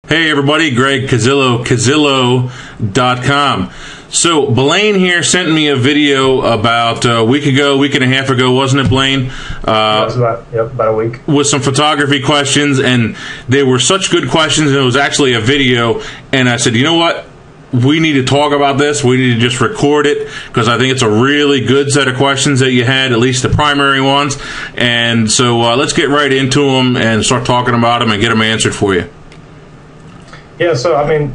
Hey everybody, Greg Cazzillo, Cazzillo.com. So Blane here sent me a video about a week and a half ago, wasn't it, Blane? It was about a week. With some photography questions, and they were such good questions, and it was actually a video, and I said, you know what? We need to talk about this. We need to just record it, because I think it's a really good set of questions that you had, at least the primary ones. And so let's get right into them and start talking about them and get them answered for you. Yeah, so I mean,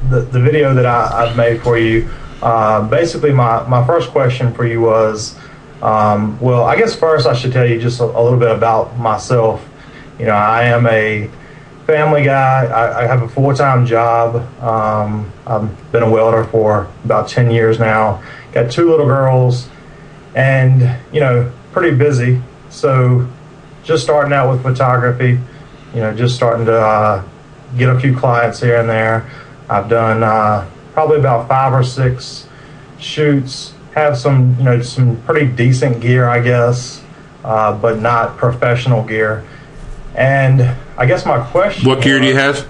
the video that I've made for you, basically my first question for you was, well, I guess first I should tell you just a little bit about myself. You know, I am a family guy. I have a full-time job. I've been a welder for about 10 years now. Got 2 little girls, and, you know, pretty busy. So just starting out with photography, you know, just starting to get a few clients here and there. I've done probably about 5 or 6 shoots. Have some, you know, some pretty decent gear, I guess, but not professional gear. And I guess my question: what gear do you have?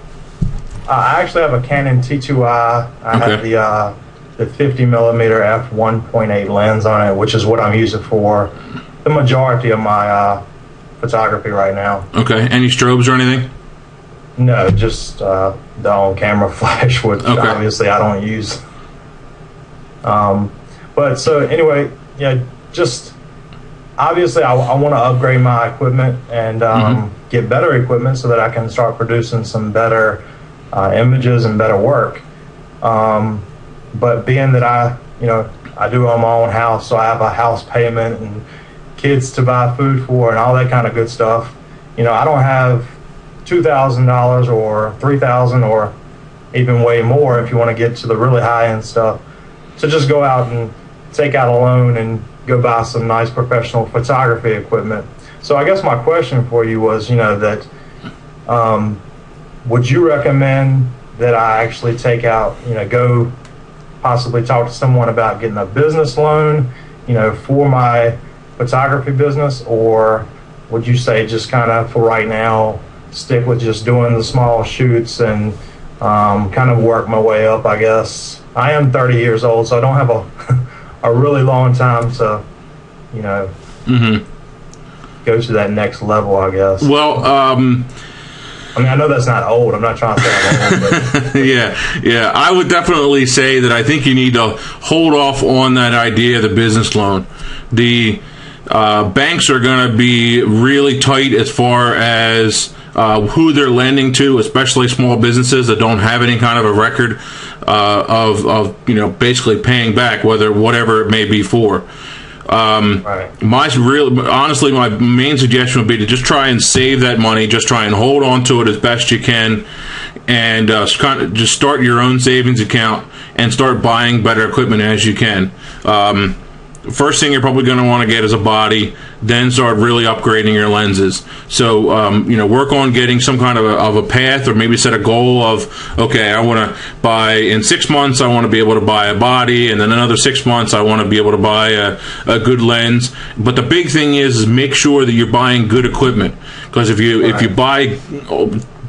I actually have a Canon T2i. I have the 50mm f1.8 lens on it, which is what I'm using for the majority of my photography right now. Okay. Any strobes or anything? No, just the on-camera flash, which obviously I don't use. But so anyway, yeah, just obviously I want to upgrade my equipment and get better equipment so that I can start producing some better images and better work. But being that I do own my own house, so I have a house payment and kids to buy food for and all that kind of good stuff. You know, I don't have $2,000 or $3,000 or even way more if you want to get to the really high-end stuff, to just go out and take out a loan and go buy some nice professional photography equipment. So I guess my question for you was, you know, that would you recommend that I actually take out, you know, go possibly talk to someone about getting a business loan, you know, for my photography business, or would you say just kind of for right now stick with just doing the small shoots and kind of work my way up, I guess? I am 30 years old, so I don't have a really long time to, you know, go to that next level, I guess. Well, I mean, I know that's not old. I'm not trying to say I'm old, but yeah. I would definitely say that I think you need to hold off on that idea of the business loan. The banks are going to be really tight as far as who they're lending to, especially small businesses that don't have any kind of a record of you know, basically paying back whatever it may be for. Right. Honestly, my main suggestion would be to just try and save that money, just try and hold on to it as best you can, and just start your own savings account and start buying better equipment as you can. First thing you're probably going to want to get is a body, then start really upgrading your lenses. So, you know, work on getting some kind of a path, or maybe set a goal of, okay, I want to buy, in 6 months, I want to be able to buy a body, and then another 6 months, I want to be able to buy a good lens. But the big thing is make sure that you're buying good equipment, because if you buy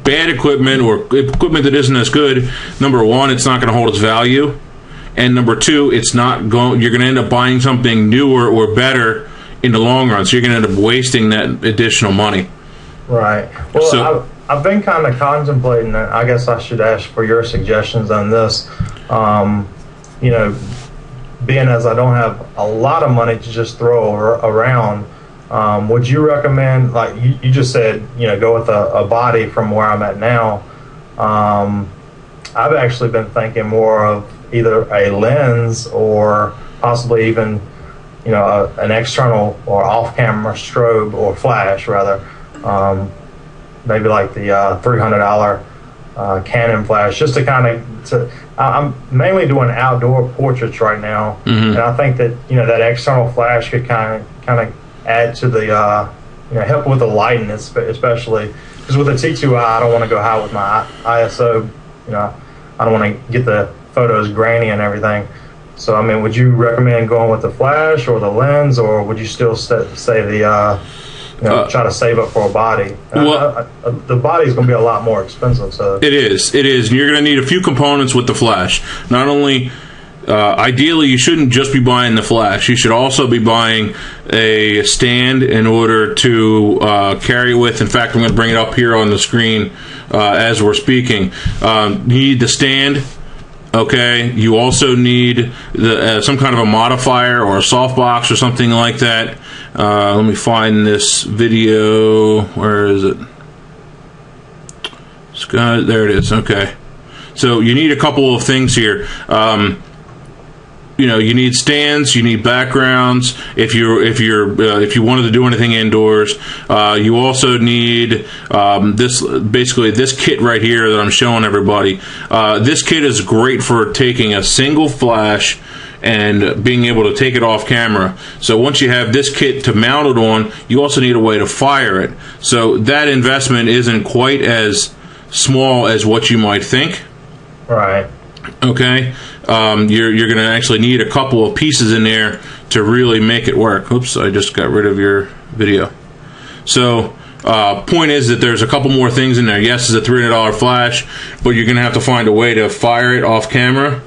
bad equipment or equipment that isn't as good, number one, it's not going to hold its value. And number two, you're going to end up buying something newer or better in the long run. So you're going to end up wasting that additional money. Right. Well, so, I've been kind of contemplating that. I guess I should ask for your suggestions on this. You know, being as I don't have a lot of money to just throw around, would you recommend, like you just said, you know, go with a body from where I'm at now? I've actually been thinking more of either a lens or possibly even, you know, an external or off-camera strobe or flash, rather. Maybe like the $300 Canon flash, just to kind of. I'm mainly doing outdoor portraits right now, and I think that, you know, that external flash could kind of add to the, you know, help with the lighting, especially because with the T2i, I don't want to go high with my ISO. You know, I don't want to get the photos grainy and everything. So, I mean, would you recommend going with the flash or the lens, or would you still say the try to save up for a body. The body's going to be a lot more expensive. So it is. And you're going to need a few components with the flash. Not only, ideally, you shouldn't just be buying the flash. You should also be buying a stand in order to carry it with. In fact, I'm going to bring it up here on the screen as we're speaking. You need the stand. Okay, you also need some kind of a modifier or a softbox or something like that. Let me find this video. Where is it? Scott, there it is. Okay, so you need a couple of things here. You need stands, you need backgrounds. If you wanted to do anything indoors, you also need this kit right here that I'm showing everybody. This kit is great for taking a single flash and being able to take it off camera. So once you have this kit to mount it on, you also need a way to fire it. So that investment isn't quite as small as what you might think. Right. Okay. You're going to actually need a couple of pieces in there to really make it work. Oops, I just got rid of your video. So, point is that there's a couple more things in there. Yes, it's a $300 flash, but you're going to have to find a way to fire it off camera.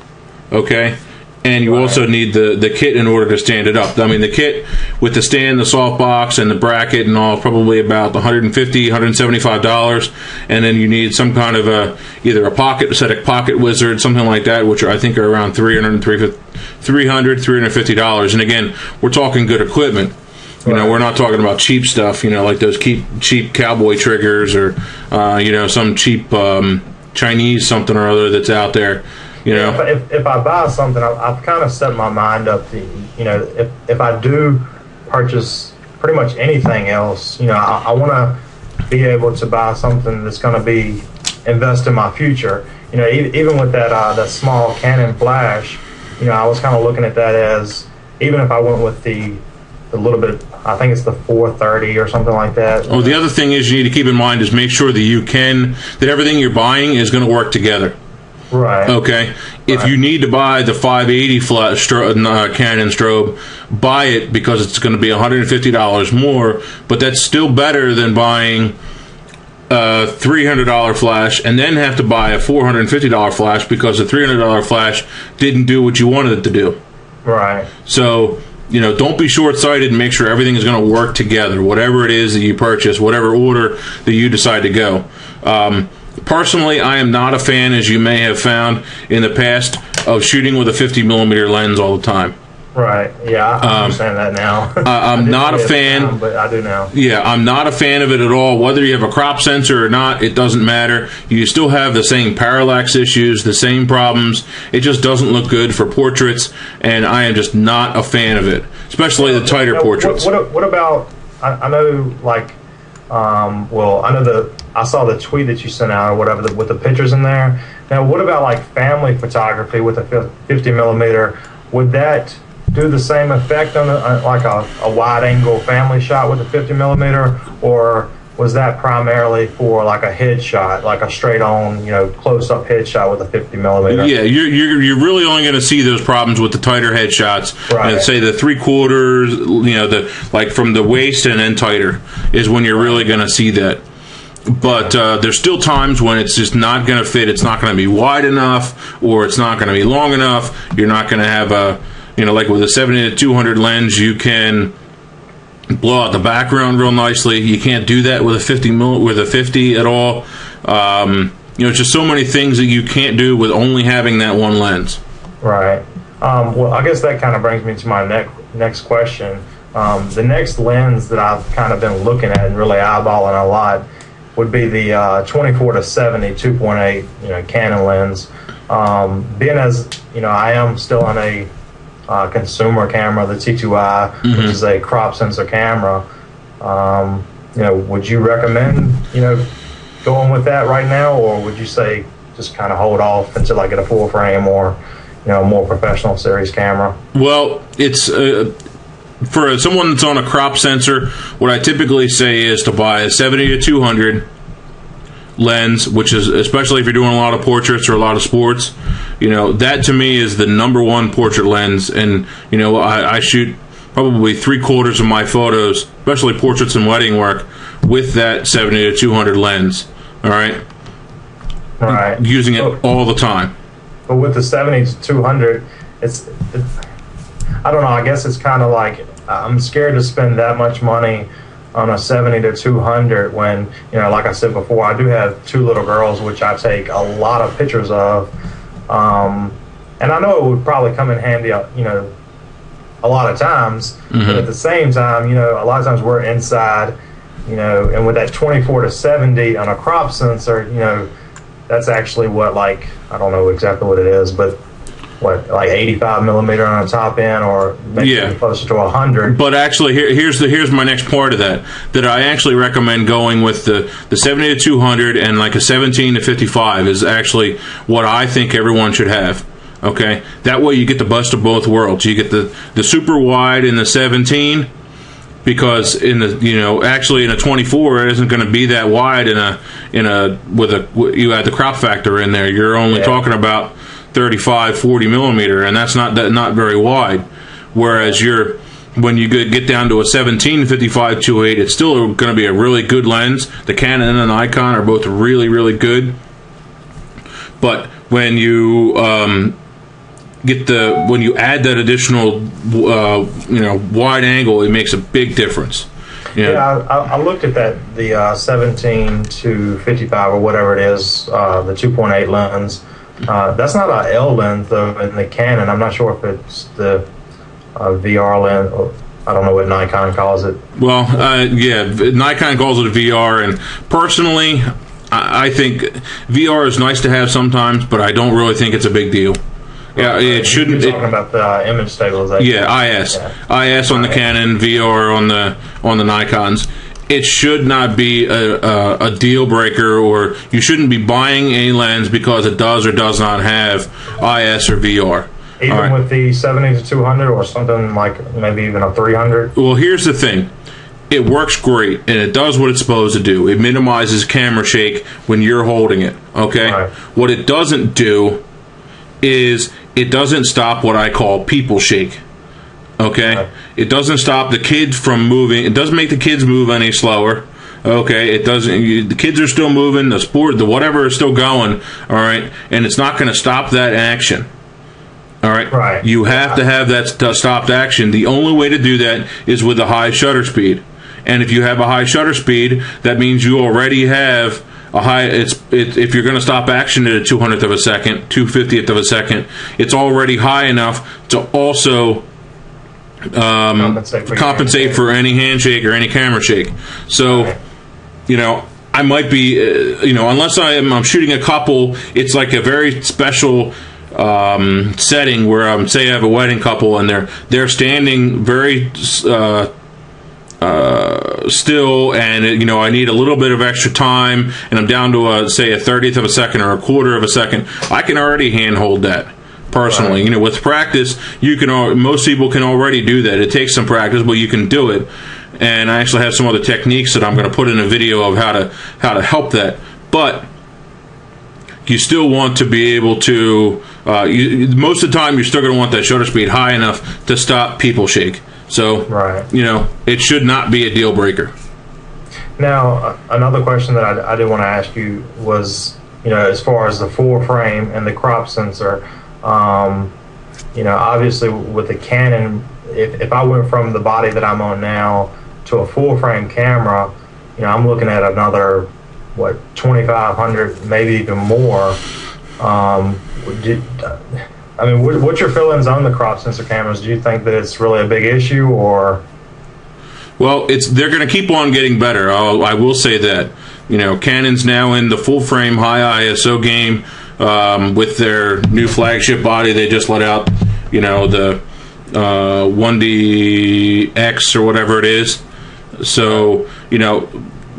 Okay. And you also need the kit in order to stand it up. I mean, the kit with the stand, the softbox, and the bracket and all, probably about $150, $175. And then you need some kind of either a set of pocket wizard, something like that, which I think are around $300, $350. And again, we're talking good equipment. We're not talking about cheap stuff, like those cheap cowboy triggers or, some cheap Chinese something or other that's out there. If I buy something, I've kind of set my mind up to, if I do purchase pretty much anything else, I want to be able to buy something that's going to invest in my future. Even with that small Canon flash, I was kind of looking at that as, even if I went with the little bit, I think it's the 430 or something like that. Oh, the other thing is you need to keep in mind is make sure that everything you're buying is going to work together. Right. Okay. If you need to buy the 580 Canon strobe, buy it because it's going to be $150 more. But that's still better than buying a $300 flash and then have to buy a $450 flash because the $300 flash didn't do what you wanted it to do. Right. So, don't be short-sighted and make sure everything is going to work together. Whatever it is that you purchase, whatever order that you decide to go. Personally, I am not a fan, as you may have found in the past, of shooting with a 50mm lens all the time. Right. Yeah, I understand that now. I'm not a fan, but I do now. Yeah, I'm not a fan of it at all. Whether you have a crop sensor or not, it doesn't matter. You still have the same parallax issues, the same problems. It just doesn't look good for portraits, and I am just not a fan of it, especially the tighter portraits. What about? I know, I saw the tweet that you sent out or whatever with the pictures in there. Now, what about family photography with a 50mm? Would that do the same effect on a wide-angle family shot with a 50mm, or was that primarily for a headshot, like a straight-on, close-up headshot with a 50mm? Yeah, you're really only going to see those problems with the tighter headshots. Right. Say the 3/4, from the waist and then tighter is when you're really going to see that. But there's still times when it's just not going to fit. It's not going to be wide enough, or it's not going to be long enough. You're not going to have like with a 70-200 lens, you can blow out the background real nicely. You can't do that with a 50 at all. It's just so many things that you can't do with only having that one lens. Right. Well, I guess that kind of brings me to my next question. The next lens that I've kind of been looking at and really eyeballing a lot would be the 24-70 2.8 Canon lens. Being as I am still on a consumer camera, the T2i, which is a crop sensor camera. Would you recommend going with that right now, or would you say just kind of hold off until I get a full frame or more professional series camera? Well, it's for someone that's on a crop sensor, what I typically say is to buy a 70-200 lens, which is, especially if you're doing a lot of portraits or a lot of sports, that to me is the number one portrait lens. And I shoot probably 3/4 of my photos, especially portraits and wedding work, with that 70-200 lens. All right, right, using it all the time. But with the 70-200, it's I don't know. I guess it's kind of like I'm scared to spend that much money on a 70-200 when, you know, like I said before, I do have 2 little girls which I take a lot of pictures of, and I know it would probably come in handy, you know, a lot of times. But at the same time, you know, a lot of times we're inside, you know, and with that 24-70 on a crop sensor, you know, that's actually what, like, I don't know exactly what it is, but what, like 85 millimeter on the top end, or maybe closer to 100. But actually, here's my next part of that I actually recommend going with the 70-200 and like a 17-55 is actually what I think everyone should have. Okay, that way you get the best of both worlds. You get the super wide in the 17, because in the, you know, actually in a 24 it isn't going to be that wide you add the crop factor in there. You're only talking about 35-40 millimeter, and that's not very wide. Whereas when you get down to a 17-55 2.8, it's still going to be a really good lens. The Canon and the Nikon are both really, really good. But when you when you add that additional you know, wide angle, it makes a big difference. You know? Yeah, I looked at that, the 17-55 or whatever it is, the 2.8 lens. That's not an L lens though in the Canon. I'm not sure if it's the VR lens. Or I don't know what Nikon calls it. Well, yeah, Nikon calls it a VR, and personally, I think VR is nice to have sometimes, but I don't really think it's a big deal. Yeah, it shouldn't. You're talking about the image stabilization. Yeah, IS on the Canon, VR on the Nikons. It should not be a deal breaker, or you shouldn't be buying a lens because it does or does not have IS or VR. Even with the 70-200 or something like maybe even a 300? Well, here's the thing. It works great, and it does what it's supposed to do. It minimizes camera shake when you're holding it, okay? Right. What it doesn't do is it doesn't stop what I call people shake. Okay, right. It doesn't stop the kids from moving. It doesn't make the kids move any slower. Okay, it doesn't. The kids are still moving. The sport, the whatever, is still going. All right, and it's not going to stop that action. All right, right. You have to have that stopped action. The only way to do that is with a high shutter speed. And if you have a high shutter speed, that means you already have a high. If you're going to stop action at a 200th of a second, 250th of a second, it's already high enough to also compensate for any handshake or any camera shake. So, right. You know, I might be, you know, unless I'm shooting a couple, it's like a very special setting where say I have a wedding couple and they're standing very still, and you know, I need a little bit of extra time, and I'm down to say a 30th of a second or a quarter of a second. I can already handhold that. Personally, right. You know, with practice, most people can already do that. It takes some practice, but you can do it. And I actually have some other techniques that I'm going to put in a video of how to help that. But you still want to be able to. Most of the time, you're still going to want that shutter speed high enough to stop people shake. So, right. You know, it should not be a deal breaker. Now, another question that I did want to ask you was, you know, as far as the full frame and the crop sensor. You know, obviously with the Canon, if I went from the body that I'm on now to a full frame camera, you know, I'm looking at another, what, 2,500, maybe even more. I mean, what's your feelings on the crop sensor cameras? Do you think that it's really a big issue, or? Well, they're going to keep on getting better. I will say that. You know, Canon's now in the full frame high ISO game. With their new flagship body, they just let out, you know, the 1DX or whatever it is. So, you know,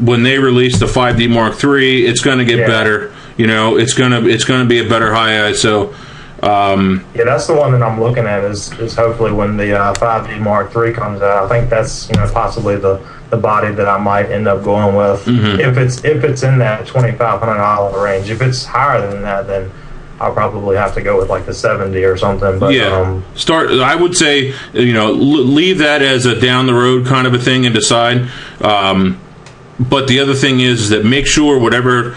when they release the 5D Mark III, it's going to get better. You know, it's going to be a better high ISO. Yeah, that's the one that I'm looking at. Is hopefully when the 5D Mark III comes out. I think that's, you know, possibly the body that I might end up going with, if it's in that $2,500 range. If it's higher than that, then I'll probably have to go with like the 70 or something. But yeah, I would say, leave that as a down the road kind of a thing and decide. But the other thing is that make sure whatever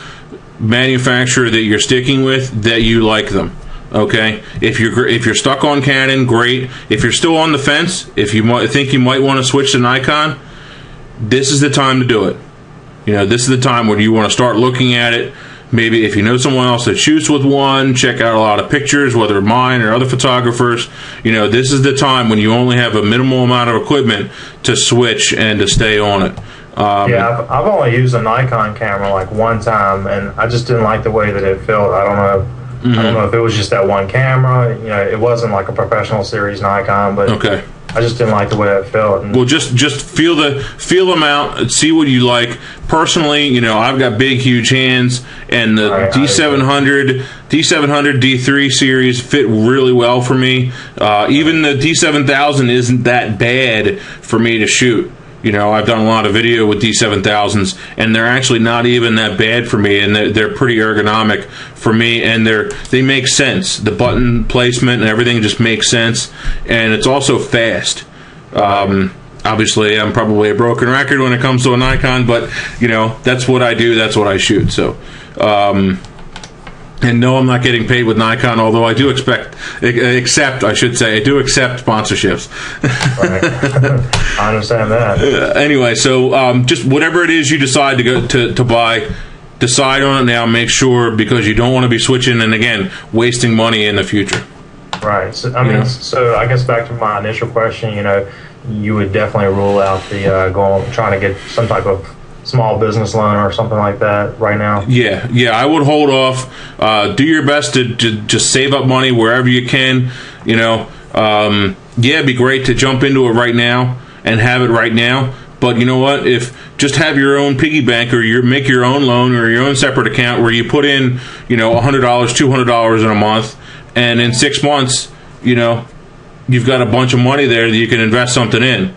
manufacturer that you're sticking with, that you like them. Okay, if you're stuck on Canon, great. If you're still on the fence, if you think you might want to switch to Nikon, this is the time to do it. This is the time when you want to start looking at it. Maybe if you know someone else that shoots with one, check out a lot of pictures, whether mine or other photographers. This is the time when you only have a minimal amount of equipment to switch and to stay on it. Yeah, I've only used a Nikon camera like one time, and I just didn't like the way that it felt. I don't know. I don't know if it was just that one camera. It wasn't like a professional series Nikon, but okay. I just didn't like the way it felt. And well, just feel them out, see what you like. Personally, I've got big, huge hands, and the D700, D3 series fit really well for me. Even the D7000 isn't that bad for me to shoot. I've done a lot of video with D7000s, and they're actually not even that bad for me, and they're pretty ergonomic for me, and they make sense. The button placement and everything just makes sense, and it's also fast. Obviously, I'm probably a broken record when it comes to a Nikon, but that's what I do. That's what I shoot. So. And no, I'm not getting paid with Nikon, although I do accept sponsorships. Right. I understand that. Anyway, so just whatever it is you decide to buy, decide on it now. Make sure, because you don't want to be switching and, again, wasting money in the future. Right. So, so I guess back to my initial question, you would definitely rule out the trying to get some type of small business loan or something like that right now. Yeah, I would hold off. Do your best to just save up money wherever you can. It'd be great to jump into it right now and have it right now. But you know what? If just have your own piggy bank, or make your own loan or your own separate account where you put in, $100, $200 in a month, and in 6 months, you've got a bunch of money there that you can invest something in.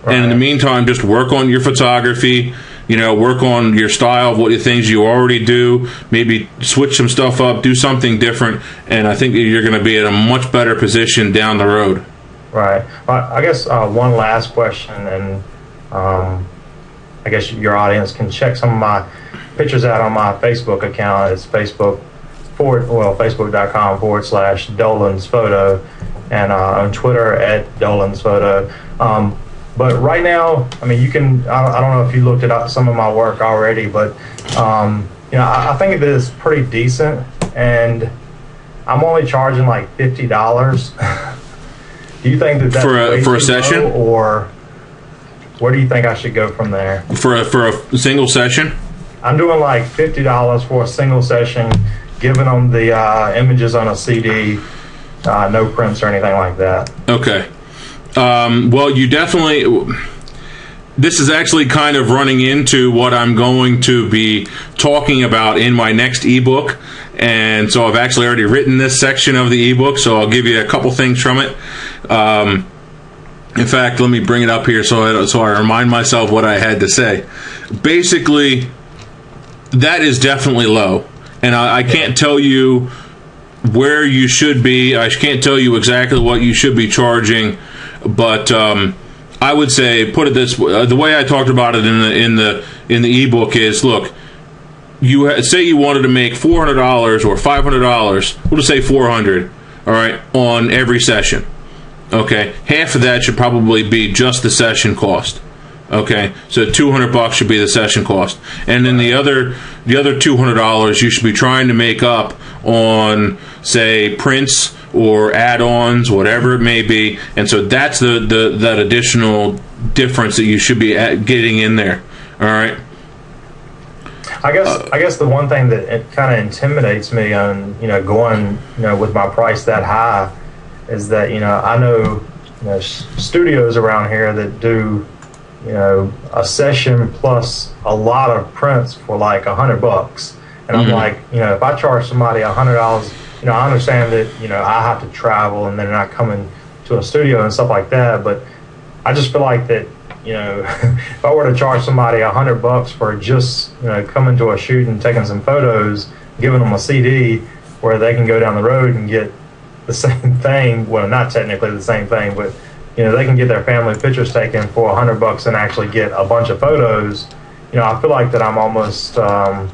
Right. And in the meantime, just work on your photography. Work on your style, what things you already do. Maybe switch some stuff up, do something different, and I think you're going to be in a much better position down the road. Right. Well, I guess one last question, and I guess your audience can check some of my pictures out on my Facebook account. It's facebook.com/Dolan's Photo, and on Twitter @Dolan's Photo. But right now, you can. I don't know if you looked at some of my work already, but I think it is pretty decent, and I'm only charging like $50. Do you think that's for a session, or where do you think I should go from there? For a single session, I'm doing like $50 for a single session, giving them the images on a CD, no prints or anything like that. Okay. Well, you definitely. This is actually kind of running into what I'm going to be talking about in my next ebook, and so I've actually already written this section of the ebook. So I'll give you a couple things from it. In fact, let me bring it up here so I remind myself what I had to say. Basically, that is definitely low, and I can't tell you where you should be. I can't tell you exactly what you should be charging. But I would say, put it this way: the way I talked about it in the ebook is, look, say you wanted to make $400 or $500. We'll just say $400. All right, on every session. Okay, half of that should probably be just the session cost. Okay, so $200 should be the session cost, and then the other $200 you should be trying to make up on, say, prints or add-ons, whatever it may be, and so that's that additional difference that you should be getting in there. All right. I guess the one thing that it kind of intimidates me on going with my price that high is that I know studios around here that do a session plus a lot of prints for like $100, and I'm like, if I charge somebody $100, I understand that I have to travel and they're not coming to a studio and stuff like that, but I just feel like that if I were to charge somebody $100 for just coming to a shoot and taking some photos, giving them a CD, where they can go down the road and get the same thing. Well, not technically the same thing, but they can get their family pictures taken for $100 and actually get a bunch of photos. I feel like that I'm almost kind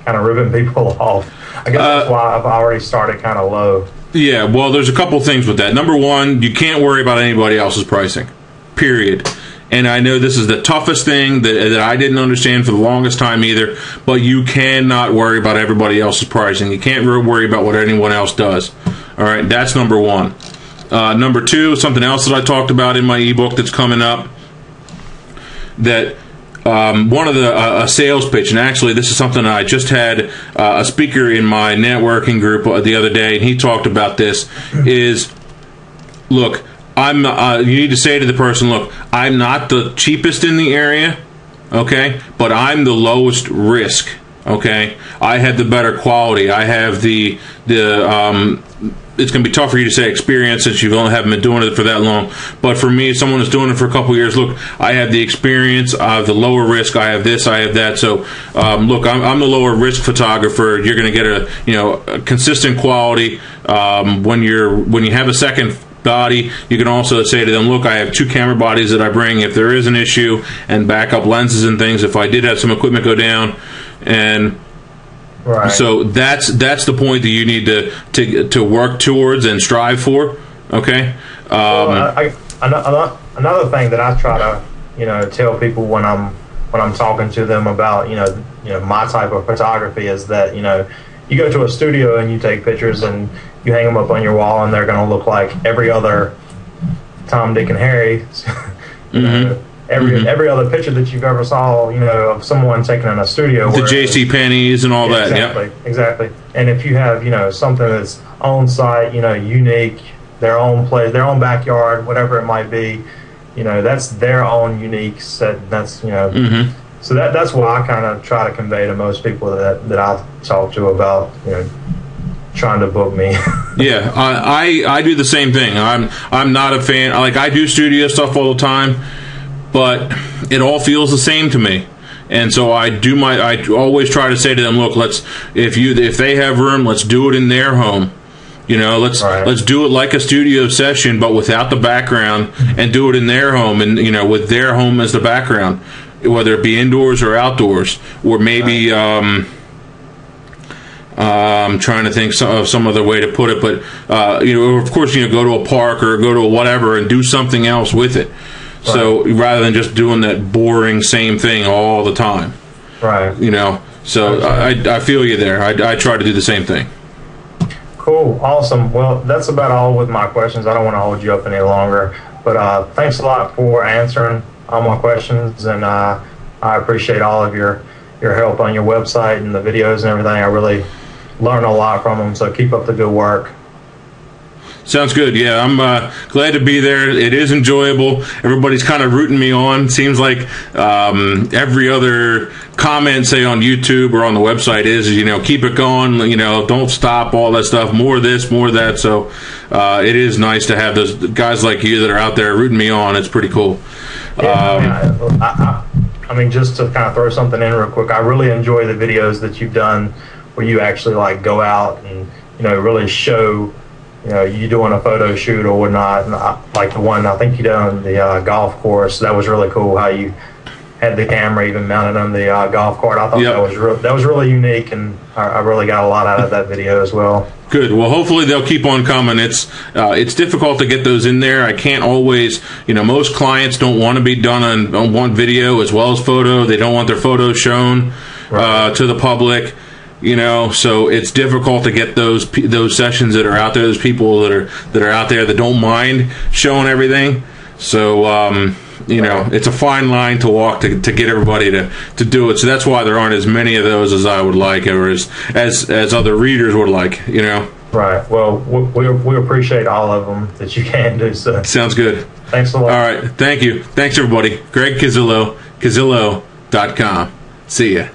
of ripping people off. I guess that's why I've already started kind of low. Yeah, well, there's a couple things with that. Number one, you can't worry about anybody else's pricing, period. And I know this is the toughest thing that I didn't understand for the longest time either, but you cannot worry about everybody else's pricing. You can't really worry about what anyone else does. All right, that's number one. Number two, something else that I talked about in my ebook that's coming up, that one of a sales pitch, and actually this is something I just had a speaker in my networking group the other day, and he talked about this, is, look, you need to say to the person, look, I'm not the cheapest in the area, okay, but I'm the lowest risk, okay? I have the better quality. I have the it's going to be tough for you to say experience since you haven't been doing it for that long. But for me, someone who's doing it for a couple of years, look, I have the experience, I have the lower risk, I have this, I have that. So, look, I'm the lower risk photographer. You're going to get a consistent quality. When you have a second body, you can also say to them, look, I have 2 camera bodies that I bring if there is an issue, and backup lenses and things if I did have some equipment go down. And right. So that's the point that you need to work towards and strive for. Okay. Another thing that I try to tell people when I'm talking to them about my type of photography is that you go to a studio and you take pictures and you hang them up on your wall and they're going to look like every other Tom, Dick, and Harry. Every other picture that you've ever saw, of someone taken in a studio. The J.C. Penney's and all that. Exactly. And if you have, something that's on site, unique, their own place, their own backyard, whatever it might be, that's their own unique set. That's, so that's what I kind of try to convey to most people that I talk to about, trying to book me. Yeah, I do the same thing. I'm not a fan. Like, I do studio stuff all the time, but it all feels the same to me. And so I always try to say to them, look, if they have room, let's do it in their home. Let's do it like a studio session, but without the background, and do it in their home, and with their home as the background, whether it be indoors or outdoors, or maybe I'm trying to think of some other way to put it, but of course, go to a park or go to a whatever and do something else with it. Right. So rather than just doing that boring same thing all the time, right? So I feel you there. I try to do the same thing. Cool, awesome. Well, that's about all with my questions. I don't want to hold you up any longer, but thanks a lot for answering all my questions, and I appreciate all of your help on your website and the videos and everything. I really learn a lot from them. So keep up the good work. Sounds good. Yeah, I'm glad to be there. It is enjoyable. Everybody's kind of rooting me on. Seems like every other comment, say on YouTube or on the website, is keep it going. Don't stop. All that stuff. More of this, more of that. So it is nice to have those guys like you that are out there rooting me on. It's pretty cool. Yeah, I mean, just to kind of throw something in real quick, I really enjoy the videos that you've done where you actually go out and really show. You doing a photo shoot or whatnot, and like the one I think you did on the golf course. That was really cool. How you had the camera even mounted on the golf cart. I thought that was really unique, and I really got a lot out of that video as well. Good. Well, hopefully they'll keep on coming. It's difficult to get those in there. I can't always. Most clients don't want to be done on one video as well as photo. They don't want their photos shown to the public. So it's difficult to get those sessions that are out there. There's people that are out there that don't mind showing everything. So it's a fine line to walk to get everybody to do it. So that's why there aren't as many of those as I would like, or as other readers would like. Right. Well, we appreciate all of them that you can do. So sounds good. Thanks a lot. All right. Thank you. Thanks everybody. Greg Cazzillo, Cazzillo.com. See ya.